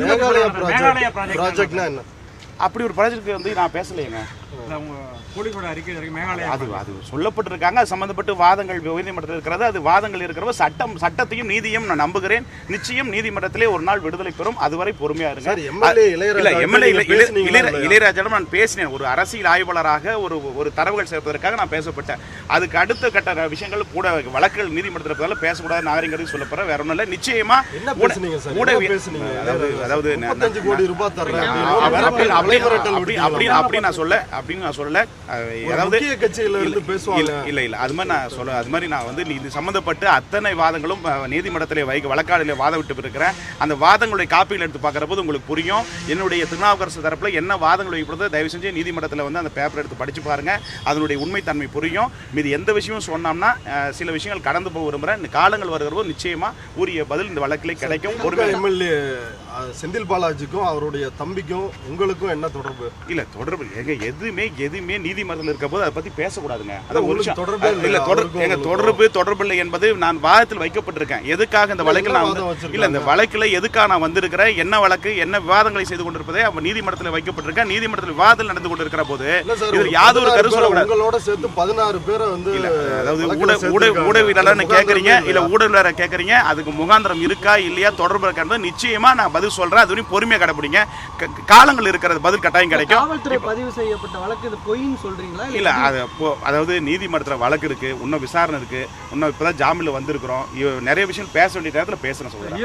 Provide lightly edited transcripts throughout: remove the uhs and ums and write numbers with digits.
மேகாலயா ப்ராஜெக்ட்னா என்ன? அப்படி ஒரு ப்ராஜெக்ட் வந்து நான் பேசலைங்க. அது சொல்லப்பட்டிருக்காங்க. அது சம்பந்தப்பட்டு வாதங்கள் உயர்நீதிமன்றத்தில் இருக்கிறது. அது வாதங்கள் இருக்கிறவ சட்டத்தையும் நீதியும் நான் நம்புகிறேன். நிச்சயம் நீதிமன்றத்திலே ஒரு நாள் விடுதலை பெறும். அதுவரை பொறுமையா இருங்க. இளையராஜாவிடம் நான் பேசினேன். ஒரு அரசியல் ஆய்வாளராக ஒரு தரவுகள் சேர்ப்பதற்காக நான் பேசப்பட்டேன். அதுக்கு அடுத்த கட்ட விஷயங்கள் கூட வழக்குகள் நீதிமன்றத்தில் பேசக்கூடாது நாகரிகம் சொல்லப்படுற வேற ஒன்றும் இல்லை. நிச்சயமா அப்படி நான் சொல்ல அப்படின்னு நான் சொல்லல. அதாவது இல்ல அது மாதிரி நான் சொல்ல அது மாதிரி நான் வந்து இது சம்பந்தப்பட்டு அத்தனை வாதங்களும் நீதிமன்றத்திலே வழக்காடிலே வாதம் விட்டு இருக்கிறேன். அந்த வாதங்களுடைய காப்பிகள் எடுத்து பார்க்குற போது உங்களுக்கு புரியும். என்னுடைய திருநாவுக்கரசு தரப்புல என்ன வாதங்கள் வைக்கப்படுதோ தயவு செஞ்சு நீதிமன்றத்தில் வந்து அந்த பேப்பர் எடுத்து படிச்சு பாருங்க. அதனுடைய உண்மைத்தன்மை புரியும். மீது எந்த விஷயமும் சொன்னோம்னா சில விஷயங்கள் கடந்து போக விரும்புகிறேன். இந்த காலங்கள் வருகிறப்போ நிச்சயமா உரிய பதில் இந்த வழக்கிலே கிடைக்கும். எம்எல்ஏ செந்தில் பாலாஜிக்கும் அவருடைய தம்பிக்கும் உங்களுக்கும் என்ன தொடர்பு? இல்ல தொடர்பு எதுவுமே நீதிமன்றத்தில் இருக்க போது அதை பத்தி பேசக்கூடாதுங்க. தொடர்பு இல்லை என்பது நான் வாதத்தில் வைக்கப்பட்டிருக்கேன். எதுக்காக இந்த வழக்கில் நான் இல்ல இந்த வழக்கில் எதுக்காக நான் வந்திருக்கிறேன், என்ன வழக்கு என்ன விவாதங்களை செய்து கொண்டிருப்பதை அவன் நீதிமன்றத்தில் வைக்கப்பட்டிருக்கேன். நீதிமன்றத்தில் விவாதம் நடந்து கொண்டிருக்கிற போது இதில் யாதொரு கருத்து சொல்லக்கூடாது. உங்களோட சேர்த்து 16 பேரை வந்து அதாவது ஊடகவியலாளர் கேட்கறீங்க இல்ல ஊடகவியலாளர் கேட்கறீங்க. அதுக்கு முகாந்திரம் இருக்கா இல்லையா தொடர்பு இருக்கான்னு நிச்சயமா நான் பதில் சொல்றேன். அது பொறுமையா கடைபிடிங்க. காலங்கள் இருக்கிறது பதில் கட்டாயம் கிடைக்கும். பதிவு செய்யப்பட்ட வழக்கு இது பொய்ன்னு சொல்றீங்களா? இல்ல அதாவது நீதிமன்றத்தில் வழக்கு இருக்கு, இன்னும் விசாரணை இருக்கு, இன்னும் இப்பதான் ஜாமீன்ல வந்திருக்கிறோம். நிறைய விஷயம் பேச வேண்டிய நேரத்தில் பேசுறேன் சொல்றேன்.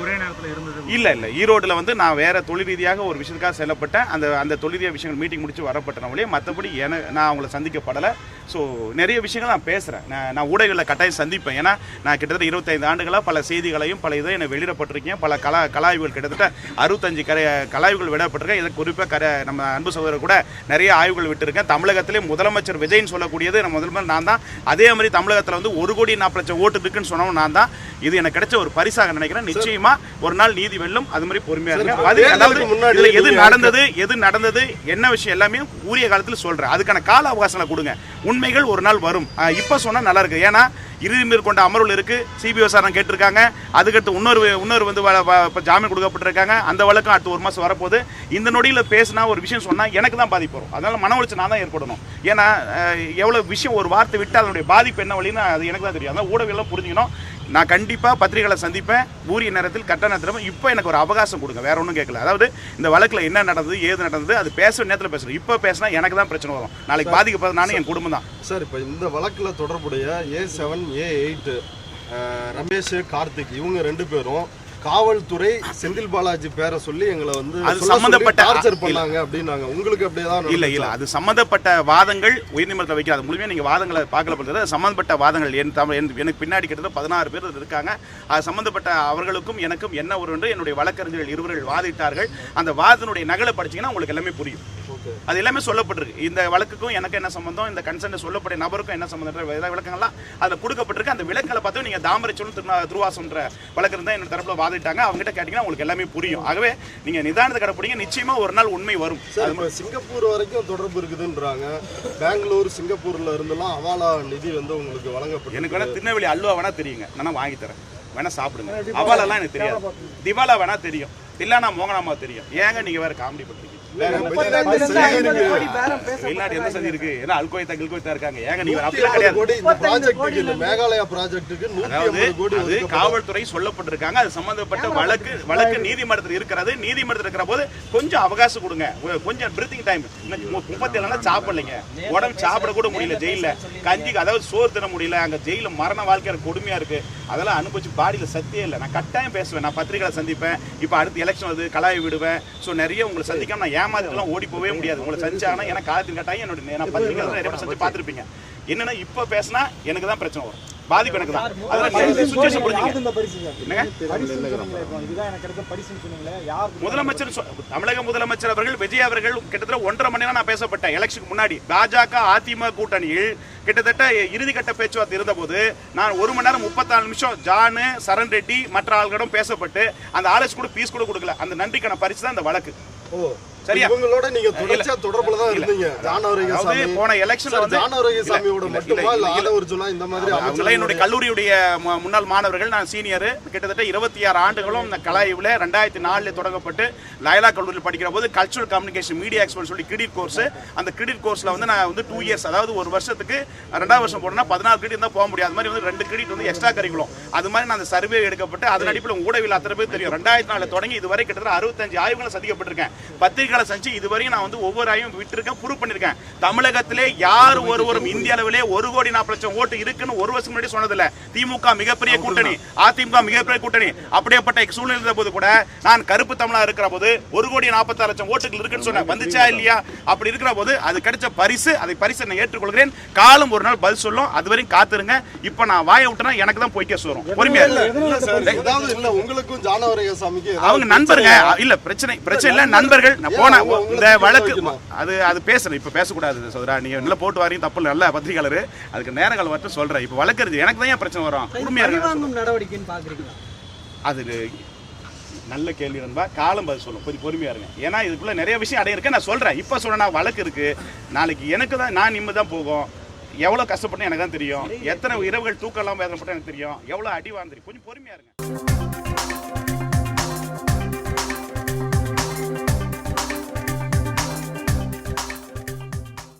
ஒரே நேரத்தில் இருந்தது இல்ல ஈரோடுல வந்து நான் வேற தொழில் ரீதியாக ஒரு விஷயத்துக்காக செல்லப்பட்டேன். அந்த தொழில் ரீதியாக விஷயங்கள் மீட்டிங் முடிச்சு வரப்பட்டனவளே மற்றபடி நான் அவங்களை சந்திக்கப்படலை. ஸோ நிறைய விஷயங்கள் நான் பேசுகிறேன். நான் ஊடகங்களில் கட்டாயம் சந்திப்பேன். ஏன்னா நான் கிட்டத்தட்ட 25 ஆண்டுகளாக பல செய்திகளையும் பல இதை எனக்கு வெளியிடப்பட்டிருக்கேன். பல கலாய்வுகள் கிட்டத்தட்ட 65 கலாய்வுகள் விடப்பட்டிருக்கேன். இதை குறிப்பாக நம்ம அன்பு சகோதரர் கூட நிறைய ஆய்வுகள் விட்டுருக்கேன். தமிழகத்திலே முதலமைச்சர் விஜய்னு சொல்லக்கூடியது நம்ம முதல்வர் நான் தான். அதே மாதிரி தமிழகத்தில் வந்து 1,40,00,000 ஓட்டு இருக்குன்னு சொன்னவன் நான் தான். இது எனக்கு கிடைச்ச ஒரு பரிசாக நினைக்கிறேன். நிச்சயமா ஒரு நாள் நீதி வெல்லும். அது மாதிரி பொறுமையா இருக்கு. அதாவது எது நடந்தது என்ன விஷயம் எல்லாமே உரிய காலத்தில் சொல்றேன். அதுக்கான கால அவகாசங்களை கொடுங்க. உண்மைகள் ஒரு நாள் வரும். இப்ப சொன்னா நல்லா இருக்கு. ஏன்னா இறுதி மேற்கொண்ட அமர்வுகள் இருக்கு. சிபிஐ விசாரணை கேட்டிருக்காங்க. அதுக்கடுத்து இன்னொரு வந்து ஜாமீன் கொடுக்கப்பட்டிருக்காங்க. அந்த வழக்கம் அடுத்து 1 மாசம் வரப்போகுது. இந்த நொடியில் பேசினா ஒரு விஷயம் சொன்னா எனக்கு தான் பாதிப்பு வரும். அதனால மன உளைச்சல் நான் தான் ஏற்படணும். ஏன்னா எவ்வளவு விஷயம் ஒரு வார்த்தை விட்டு அதனுடைய பாதிப்பு என்ன வழின்னு அது எனக்கு தான் தெரியும். அதனால ஊடகங்கள்லாம் புரிஞ்சுக்கணும். நான் கண்டிப்பாக பத்திரிகைகளை சந்திப்பேன். உரிய நேரத்தில் கட்ட நேரத்தில் இப்போ எனக்கு ஒரு அவகாசம் கொடுங்க. வேற ஒன்றும் கேட்கல. அதாவது இந்த வழக்கில் என்ன நடந்தது ஏது நடந்தது அது பேசுகிற நேரத்தில் பேசுகிறேன். இப்போ பேசினா எனக்கு தான் பிரச்சனை வரும். நாளைக்கு பாதிக்கப்படுறது நானும் என் குடும்பம் தான். சார் இப்போ இந்த வழக்கில் தொடர்புடைய A7 A8 ரமேஷ் கார்த்திக் இவங்க 2 பேரும் காவல்துறை செந்தில் பாலாஜி பேரை சொல்லி எங்களை வந்து சம்பந்தப்பட்ட டார்ச்சர் பண்ணாங்க அப்படின்னாங்க. உங்களுக்கு அப்படியேதான் இல்ல அது சம்பந்தப்பட்ட வாதங்கள் உயர்நீதிமன்றத்தில் வைக்காது. முழுமையாக நீங்க வாதங்களை பார்க்கப்படுறது சம்பந்தப்பட்ட வாதங்கள் எனக்கு பின்னாடி கிட்டத்தட்ட 16 பேர் இருக்காங்க. அது சம்பந்தப்பட்ட அவர்களுக்கும் எனக்கும் என்ன ஒரு என்று என்னுடைய வழக்கறிஞர்கள் இருவர்கள் வாதிட்டார்கள். அந்த வாதத்தினுடைய நகலை படிச்சீங்கன்னா உங்களுக்கு எல்லாமே புரியும். அது எல்லாமே சொல்லப்பட்டிருக்கு. இந்த வழக்குக்கும் எனக்கு என்ன சம்பந்தம், இந்த கன்சர்ன் சொல்லப்பட்ட நபருக்கும் என்ன சம்பந்தம் விளக்கங்கள்லாம் அதில் கொடுக்கப்பட்டிருக்கு. அந்த விளக்கங்களை பார்த்து நீங்க தாமரைச்சொல்லும் திருவாசன்ற வழக்கு தான் என்னோட தரப்புல வாதிட்டாங்க. அவங்க கிட்ட கேட்டீங்கன்னா உங்களுக்கு எல்லாமே புரியும். ஆகவே நீங்க நிதானத்தை கடைப்பிடிங்க. நிச்சயமா ஒரு நாள் உண்மை வரும். சிங்கப்பூர் வரைக்கும் தொடர்பு இருக்குதுன்றாங்க. பெங்களூர் சிங்கப்பூர்ல இருந்தெல்லாம் அவாலா நிதி வந்து உங்களுக்கு வழங்கப்படும். எனக்கு வேணா திருநெல்வேலி அல்வா வேணா தெரியுங்க. நான் வாங்கி தரேன். வேணா சாப்பிடுங்க. அவாலெல்லாம் எனக்கு தெரியாது. திவாலா வேணா தெரியும். தில்லானா மோகனாமா தெரியும். ஏங்க நீங்க வேற காமெடி பண்றீங்க? காவல்துறை சொல்லப்பட்டிருக்காங்க. அது சம்பந்தப்பட்ட வழக்கு நீதிமன்றத்தில் இருக்கிறது. நீதிமன்றத்தில் இருக்கிற போது கொஞ்சம் அவகாசம் கொடுங்க. கொஞ்சம் பிரீத்திங் டைம். 37 சாப்பிடலைங்க. உடம்பு சாப்பிட கூட முடியல. ஜெயில கஞ்சி அதாவது சோறு தின முடியல. அங்க ஜெயில மரண வாழ்க்கை கொடுமையா இருக்கு. அதெல்லாம் அனுபவிச்சு பாடியில சத்தியே இல்லை. நான் கட்டாயம் பேசுவேன். நான் பத்திரிகைகளை சந்திப்பேன். இப்ப அடுத்து எலெக்ஷன் வருது. கலாய் விடுவேன். ஸோ நிறைய உங்களை சந்திக்காம நான் ஏமாத்திலாம் ஓடி போகவே முடியாது. உங்களை செஞ்சாங்கன்னா ஏன்னா காலத்தின் கட்டாயம் என்னோட நான் பத்திரிகை நிறைய பேர் செஞ்சு பார்த்துருப்பீங்க. என்னன்னா இப்ப பேசினா எனக்கு தான் பிரச்சனை வரும். பாதிப்பு எனக்கு தான். முதலமைச்சர் தமிழக முதலமைச்சர் அவர்கள் விஜய் அவர்கள் கிட்டத்தட்ட 1.5 மணி நேரம் நான் பேசப்பட்டேன். எலெக்ஷனுக்கு முன்னாடி பாஜக அதிமுக கூட்டணியில் கிட்டத்தட்ட இறுதிக்கட்ட பேச்சுவார்த்தை இருந்த போது நான் 1 மணி நேரம் 34 நிமிஷம் ஜானு சரண் ரெட்டி மற்ற ஆள்களிடம் பேசப்பட்டு அந்த ஆலோசனை கூட பீஸ் கூட கொடுக்கல. அந்த நன்றிக்கான பரிசு தான் இந்த வழக்கு. சரியா? இவங்களோட நீங்க தொடர்ச்சியா தொடர்புல தான் இருந்தீங்க. ஜான் ஆரோக்கியசாமி போன எலெக்ஷன்ல வந்து ஜான் ஆரோக்கியசாமியோட மட்டுமா இல்ல ஆதவர்ஜுனா இந்த மாதிரி அவங்களே என்னுடைய கல்லூரியுடைய முன்னாள் மாணவர்கள், நான் சீனியர். கிட்டத்தட்ட 26 ஆண்டுகளும் இந்த கலாய்வில் 2004 தொடங்கப்பட்டு லயலா கல்லூரியில் படிக்கிற போது கல்ச்சுரல் கம்யூனிகேஷன் மீடியா எக்ஸ்பர்ட் சொல்லி கிரெடிட் கோர்ஸ், அந்த கிரெடிட் கோர்ஸ்ல வந்து நான் வந்து 2 இயர்ஸ், அதாவது ஒரு வருஷத்துக்கு 2வது வருஷம் போனா 14 கிரெடிட் இருந்தா போக முடியாது. அது மாதிரி வந்து 2 கிரெடிட் வந்து எக்ஸ்ட்ரா கரிக்குலம். அது மாதிரி நான் அந்த சர்வே எடுக்கப்பட்டு அதன் அடிப்படையில் ஊடகவில் அத்தனை பேர் தெரியும். 2004 தொடங்கி இதுவரை கிட்டத்தட்ட 65 ஆய்வுகளை சந்திக்கப்பட்டிருக்கேன். பத்திரிகைகளை சந்திச்சு இதுவரையும் நான் வந்து ஒவ்வொரு ஆய்வும் விட்டுருக்கேன், ப்ரூவ் பண்ணிருக்கேன். தமிழகத்திலே யார் ஒருவரும் இந்திய அளவிலே 1,40,00,000 ஓட்டு இருக்குன்னு ஒரு வருஷம் முன்னாடி சொன்னதில்ல. திமுக மிகப்பெரிய கூட்டணி, அதிமுக மிகப்பெரிய கூட்டணி. அப்படியேப்பட்ட சூழ்நிலை இருந்த போது கூட நான் கருப்பு தமிழா இருக்கிற போது 1,46,00,000 ஓட்டுகள் இருக்குன்னு சொன்னேன். வந்துச்சா இல்லையா? அப்படி இருக்கிற போது அது கிடைச்ச பரிசு, அதை பரிசை நான் ஏற்றுக்கொள்கிறேன். காலம் ஒரு நாள் பதில் சொல்லும், அதுவரையும் காத்துருங்க. இப்ப நான் வாயை விட்டேன்னா எனக்கு தான் பொய்க்க வரும். பொறுமையா இல்ல உங்களுக்கும் ஜான் ஆரோக்கியசாமிக்கு அவங்க நண்பருங்க. இல்ல பிரச்சனை இல்ல, நண்பர்கள். நான் போன இந்த வழக்கு அது பேசுறேன், இப்ப பேசக்கூடாது சோதரா. நீங்க நல்லா போட்டு வாரீங்க, தப்பு நல்ல பத்திரிகையாளர், அதுக்கு நேரங்கள் மட்டும் சொல்றேன். இப்ப வழக்கு எனக்கு தான் ஏன் பிரச்சனை வரும்? உண்மையா நடவடிக்கைன்னு பாக்குறீங்களா? அது நல்ல கேள்வி நண்பா. காலம் பதில் சொல்லும், கொஞ்சம் பொறுமையா இருங்க. ஏன்னா இதுக்குள்ள நிறைய விஷயம் அடைய இருக்கு. நான் சொல்றேன், இப்ப சொல்றேன், வழக்கு இருக்கு. நாளைக்கு எனக்கு தான், நான் நிம்மதி தான் போகும். எவ்வளவு கஷ்டப்பட்டு எனக்கு தான் தெரியும். எத்தனை இரவுகள் தூக்கம் இல்லாம வேதனைப்பட்டு எனக்கு தெரியும். எவ்வளவு அடி வாழ்ந்துருக்கு. கொஞ்சம் பொறுமையா இருங்க.